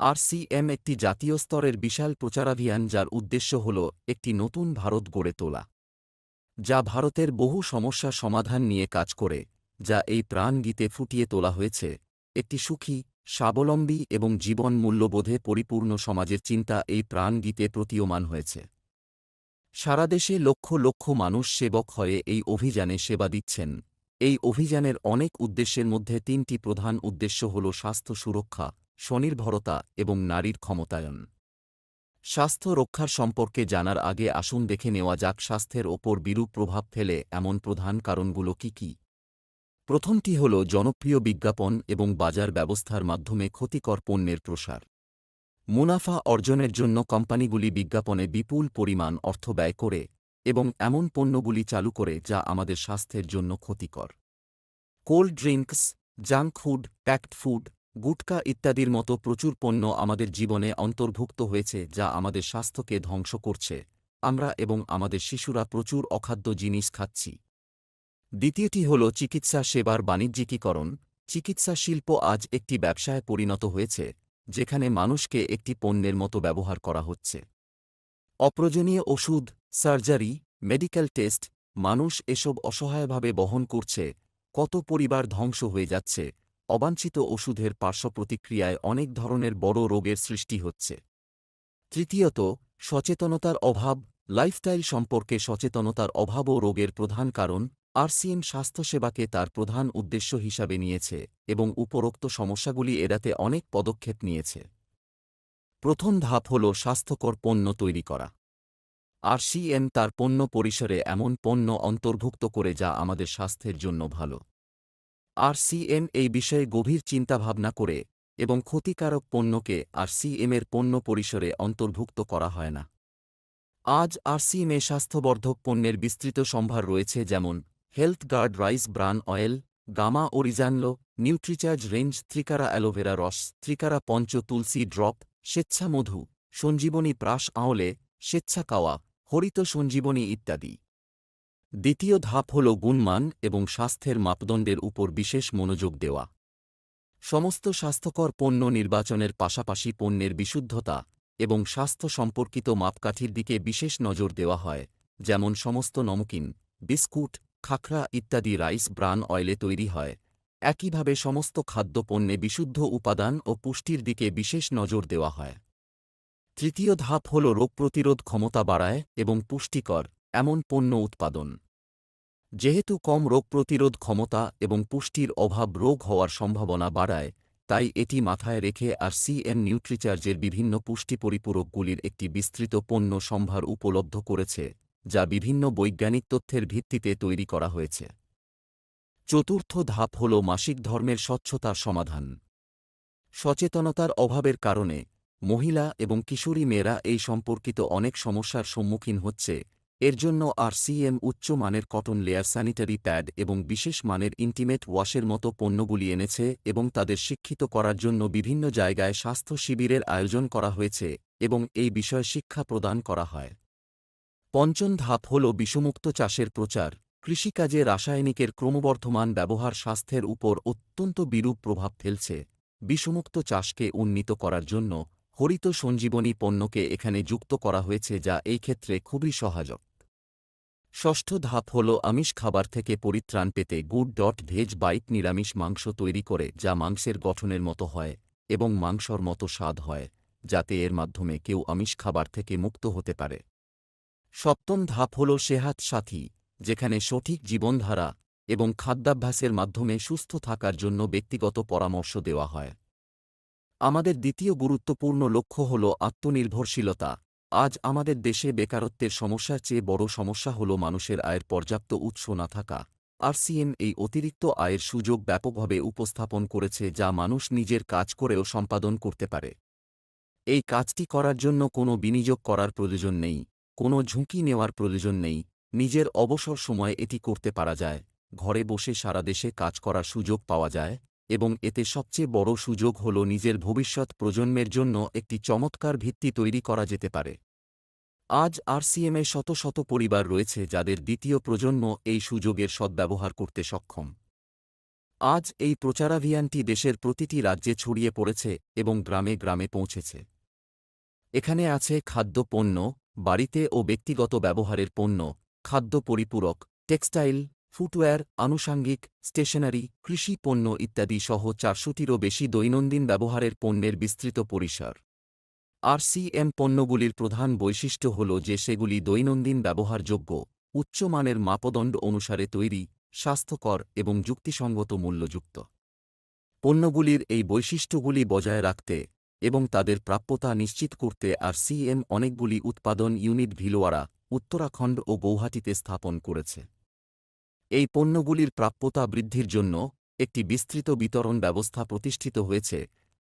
RCM একটি জাতীয় স্তরের বিশাল প্রচারাভিযান যার উদ্দেশ্য হল একটি নতুন ভারত গড়ে তোলা, যা ভারতের বহু সমস্যা সমাধান নিয়ে কাজ করে, যা এই প্রাণগীতে ফুটিয়ে তোলা হয়েছে। একটি সুখী, স্বাবলম্বী এবং জীবন মূল্যবোধে পরিপূর্ণ সমাজের চিন্তা এই প্রাণগীতে প্রতীয়মান হয়েছে। সারা দেশে লক্ষ লক্ষ মানুষ সেবক হয়ে এই অভিযানে সেবা দিচ্ছেন। এই অভিযানের অনেক উদ্দেশ্যের মধ্যে তিনটি প্রধান উদ্দেশ্য হল স্বাস্থ্য সুরক্ষা, স্বনির্ভরতা এবং নারীর ক্ষমতায়ন। স্বাস্থ্য রক্ষার সম্পর্কে জানার আগে আসুন দেখে নেওয়া যাক স্বাস্থ্যের ওপর বিরূপ প্রভাব ফেলে এমন প্রধান কারণগুলো কি কি। প্রথমটি হল জনপ্রিয় বিজ্ঞাপন এবং বাজার ব্যবস্থার মাধ্যমে ক্ষতিকর পণ্যের প্রসার। মুনাফা অর্জনের জন্য কোম্পানিগুলি বিজ্ঞাপনে বিপুল পরিমাণ অর্থ ব্যয় করে এবং এমন পণ্যগুলি চালু করে যা আমাদের স্বাস্থ্যের জন্য ক্ষতিকর। Cold drinks, junk food, packed food, গুটকা ইত্যাদির মতো প্রচুর পণ্য আমাদের জীবনে অন্তর্ভুক্ত হয়েছে যা আমাদের স্বাস্থ্যকে ধ্বংস করছে। আমরা এবং আমাদের শিশুরা প্রচুর অখাদ্য জিনিস খাচ্ছি। দ্বিতীয়টি হল চিকিৎসা সেবার বাণিজ্যিকীকরণ। চিকিৎসা শিল্প আজ একটি ব্যবসায় পরিণত হয়েছে, যেখানে মানুষকে একটি পণ্যের মতো ব্যবহার করা হচ্ছে। অপ্রয়োজনীয় ওষুধ, সার্জারি, মেডিকেল টেস্ট, মানুষ এসব অসহায়ভাবে বহন করছে। কত পরিবার ধ্বংস হয়ে যাচ্ছে। অবাঞ্ছিত ওষুধের পার্শ্বপ্রতিক্রিয়ায় অনেক ধরনের বড় রোগের সৃষ্টি হচ্ছে। তৃতীয়ত, সচেতনতার অভাব। লাইফস্টাইল সম্পর্কে সচেতনতার অভাবও রোগের প্রধান কারণ। আরসিএম স্বাস্থ্যসেবাকে তার প্রধান উদ্দেশ্য হিসাবে নিয়েছে এবং উপরোক্ত সমস্যাগুলি এড়াতে অনেক পদক্ষেপ নিয়েছে। প্রথম ধাপ হল স্বাস্থ্যকর পণ্য তৈরি করা। আরসিএম তার পণ্য পরিসরে এমন পণ্য অন্তর্ভুক্ত করে যা আমাদের স্বাস্থ্যের জন্য ভালো। আরসিএম এই বিষয়ে গভীর চিন্তাভাবনা করে এবং ক্ষতিকারক পণ্যকে আরসিএমের পণ্য পরিসরে অন্তর্ভুক্ত করা হয় না। আজ আরসিএমে স্বাস্থ্যবর্ধক পণ্যের বিস্তৃত সম্ভার রয়েছে, যেমন health guard rice bran oil, gamma oryzanol, nutricharge range, ত্রিকারা অ্যালোভেরা রস, ত্রিকারা পঞ্চ তুলসী ড্রপ, স্বেচ্ছা মধু, সঞ্জীবনী প্রাশ আঁওলে, স্বেচ্ছা কাওয়া, হরিত সঞ্জীবনী ইত্যাদি। দ্বিতীয় ধাপ হল গুণমান এবং স্বাস্থ্যের মাপদণ্ডের উপর বিশেষ মনোযোগ দেওয়া। সমস্ত স্বাস্থ্যকর পণ্য নির্বাচনের পাশাপাশি পণ্যের বিশুদ্ধতা এবং স্বাস্থ্য সম্পর্কিত মাপকাঠির দিকে বিশেষ নজর দেওয়া হয়, যেমন সমস্ত নমকিন, বিস্কুট, খাখরা ইত্যাদি রাইস ব্রান অয়েলে তৈরি হয়। একইভাবে সমস্ত খাদ্যপণ্যে বিশুদ্ধ উপাদান ও পুষ্টির দিকে বিশেষ নজর দেওয়া হয়। তৃতীয় ধাপ হল রোগ প্রতিরোধ ক্ষমতা বাড়ায় এবং পুষ্টিকর এমন পণ্য উৎপাদন। যেহেতু কম রোগ প্রতিরোধ ক্ষমতা এবং পুষ্টির অভাব রোগ হওয়ার সম্ভাবনা বাড়ায়, তাই এটি মাথায় রেখে আরসিএম নিউট্রিচার্জের বিভিন্ন পুষ্টি পরিপূরকগুলির একটি বিস্তৃত পণ্য সম্ভার উপলব্ধ করেছে, যা বিভিন্ন বৈজ্ঞানিক তথ্যের ভিত্তিতে তৈরি করা হয়েছে। চতুর্থ ধাপ হল মাসিক ধর্মের স্বচ্ছতার সমাধান। সচেতনতার অভাবের কারণে মহিলা এবং কিশোরী মেয়েরা এই সম্পর্কিত অনেক সমস্যার সম্মুখীন হচ্ছে। এর জন্য আরসিএম উচ্চ মানের কটন লেয়ার স্যানিটারি প্যাড এবং বিশেষ মানের ইন্টিমেট ওয়াশের মতো পণ্যগুলি এনেছে এবং তাদের শিক্ষিত করার জন্য বিভিন্ন জায়গায় স্বাস্থ্য শিবিরের আয়োজন করা হয়েছে এবং এই বিষয়ে শিক্ষা প্রদান করা হয়। পঞ্চম ধাপ হল বিষমুক্ত চাষের প্রচার। কৃষিকাজে রাসায়নিকের ক্রমবর্ধমান ব্যবহার স্বাস্থ্যের উপর অত্যন্ত বিরূপ প্রভাব ফেলছে। বিষমুক্ত চাষকে উন্নীত করার জন্য হরিত সঞ্জীবনী পণ্যকে এখানে যুক্ত করা হয়েছে, যা এই ক্ষেত্রে খুবই সহায়ক। ষষ্ঠ ধাপ হল আমিষ খাবার থেকে পরিত্রাণ পেতে গুড.ভেজ বাইট নিরামিষ মাংস তৈরি করে, যা মাংসের গঠনের মতো হয় এবং মাংসর মতো স্বাদ হয়, যাতে এর মাধ্যমে কেউ আমিষ খাবার থেকে মুক্ত হতে পারে। সপ্তম ধাপ হল সেহাত সাথী, যেখানে সঠিক জীবনধারা এবং খাদ্যাভ্যাসের মাধ্যমে সুস্থ থাকার জন্য ব্যক্তিগত পরামর্শ দেওয়া হয়। আমাদের দ্বিতীয় গুরুত্বপূর্ণ লক্ষ্য হল আত্মনির্ভরশীলতা। আজ আমাদের দেশে বেকারত্বের সমস্যার চেয়ে বড় সমস্যা হল মানুষের আয়ের পর্যাপ্ত উৎস না থাকা। আরসিএম এই অতিরিক্ত আয়ের সুযোগ ব্যাপকভাবে উপস্থাপন করেছে, যা মানুষ নিজের কাজ করেও সম্পাদন করতে পারে। এই কাজটি করার জন্য কোনো বিনিয়োগ করার প্রয়োজন নেই, কোনো ঝুঁকি নেওয়ার প্রয়োজন নেই। নিজের অবসর সময়ে এটি করতে পারা যায়। ঘরে বসে সারা দেশে কাজ করার সুযোগ পাওয়া যায় এবং এতে সবচেয়ে বড় সুযোগ হল নিজের ভবিষ্যৎ প্রজন্মের জন্য একটি চমৎকার ভিত্তি তৈরি করা যেতে পারে। আজ আরসিএমে শত শত পরিবার রয়েছে যাদের দ্বিতীয় প্রজন্ম এই সুযোগের সদ্ব্যবহার করতে সক্ষম। আজ এই প্রচারাভিযানটি দেশের প্রতিটি রাজ্যে ছড়িয়ে পড়েছে এবং গ্রামে গ্রামে পৌঁছেছে। এখানে আছে খাদ্য পণ্য, বাড়িতে ও ব্যক্তিগত ব্যবহারের পণ্য, খাদ্য পরিপূরক, টেক্সটাইল, ফুটওয়্যার, আনুষাঙ্গিক, স্টেশনারি, কৃষি পণ্য ইত্যাদি সহ 400টিরও বেশি দৈনন্দিন ব্যবহারের পণ্যের বিস্তৃত পরিসর। আরসিএম পণ্যগুলির প্রধান বৈশিষ্ট্য হল যে সেগুলি দৈনন্দিন ব্যবহারযোগ্য, উচ্চমানের মাপদণ্ড অনুসারে তৈরি, স্বাস্থ্যকর এবং যুক্তিসঙ্গত মূল্যযুক্ত। পণ্যগুলির এই বৈশিষ্ট্যগুলি বজায় রাখতে এবং তাদের প্রাপ্যতা নিশ্চিত করতে আরসিএম অনেকগুলি উৎপাদন ইউনিট ভিলওয়ারা, উত্তরাখণ্ড ও গৌহাটিতে স্থাপন করেছে। এই পণ্যগুলির প্রাপ্যতা বৃদ্ধির জন্য একটি বিস্তৃত বিতরণ ব্যবস্থা প্রতিষ্ঠিত হয়েছে।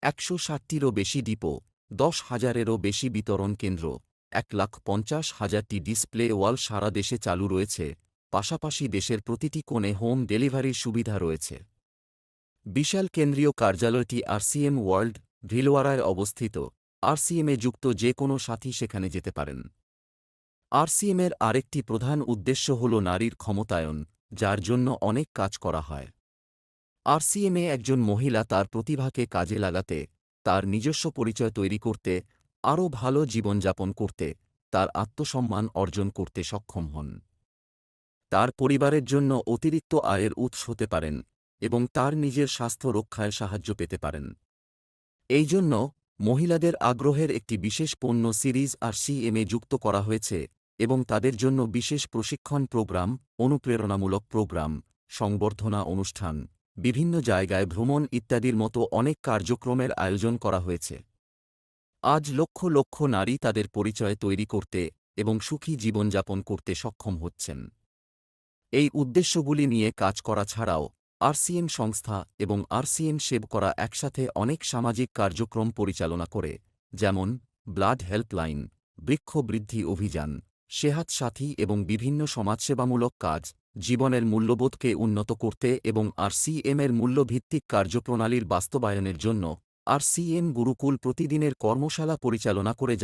160টিরও বেশি ডিপো, 10,000-এরও বেশি বিতরণ কেন্দ্র, 1,50,000টি ডিসপ্লে ওয়াল সারা দেশে চালু রয়েছে। পাশাপাশি দেশের প্রতিটি কোণে হোম ডেলিভারির সুবিধা রয়েছে। বিশাল কেন্দ্রীয় কার্যালয়টি আরসিএম ওয়ার্ল্ড, ভিলওয়ারায় অবস্থিত। আরসিএমে যুক্ত যে কোনো সাথী সেখানে যেতে পারেন। আরসিএমের আরেকটি প্রধান উদ্দেশ্য হল নারীর ক্ষমতায়ন, যার জন্য অনেক কাজ করা হয়। আরসিএমে একজন মহিলা তার প্রতিভাকে কাজে লাগাতে, তার নিজস্ব পরিচয় তৈরি করতে, আরও ভালো জীবনযাপন করতে, তার আত্মসম্মান অর্জন করতে সক্ষম হন। তার পরিবারের জন্য অতিরিক্ত আয়ের উৎস হতে পারেন এবং তার নিজের স্বাস্থ্য রক্ষায় সাহায্য পেতে পারেন। এই জন্য মহিলাদের আগ্রহের একটি বিশেষ পণ্য সিরিজ আরসিএমে যুক্ত করা হয়েছে এবং তাদের জন্য বিশেষ প্রশিক্ষণ প্রোগ্রাম, অনুপ্রেরণামূলক প্রোগ্রাম, সংবর্ধনা অনুষ্ঠান, বিভিন্ন জায়গায় ভ্রমণ ইত্যাদির মতো অনেক কার্যক্রমের আয়োজন করা হয়েছে। আজ লক্ষ লক্ষ নারী তাদের পরিচয় তৈরি করতে এবং সুখী জীবনযাপন করতে সক্ষম হচ্ছেন। এই উদ্দেশ্যগুলি নিয়ে কাজ করা ছাড়াও আরসিএম সংস্থা এবং আরসিএম সেভ করা একসাথে অনেক সামাজিক কার্যক্রম পরিচালনা করে, যেমন ব্লাড হেল্পলাইন, বৃক্ষ বৃদ্ধি অভিযান, সেহাত সাথী এবং বিভিন্ন সমাজসেবামূলক কাজ, জীবনের মূল্যবোধকে উন্নত করতে এবং আরসিএমের মূল্যভিত্তিক কার্যপ্রণালীর বাস্তবায়নের জন্য আরসিএম গুরুকুল প্রতিদিনের কর্মশালা পরিচালনা করে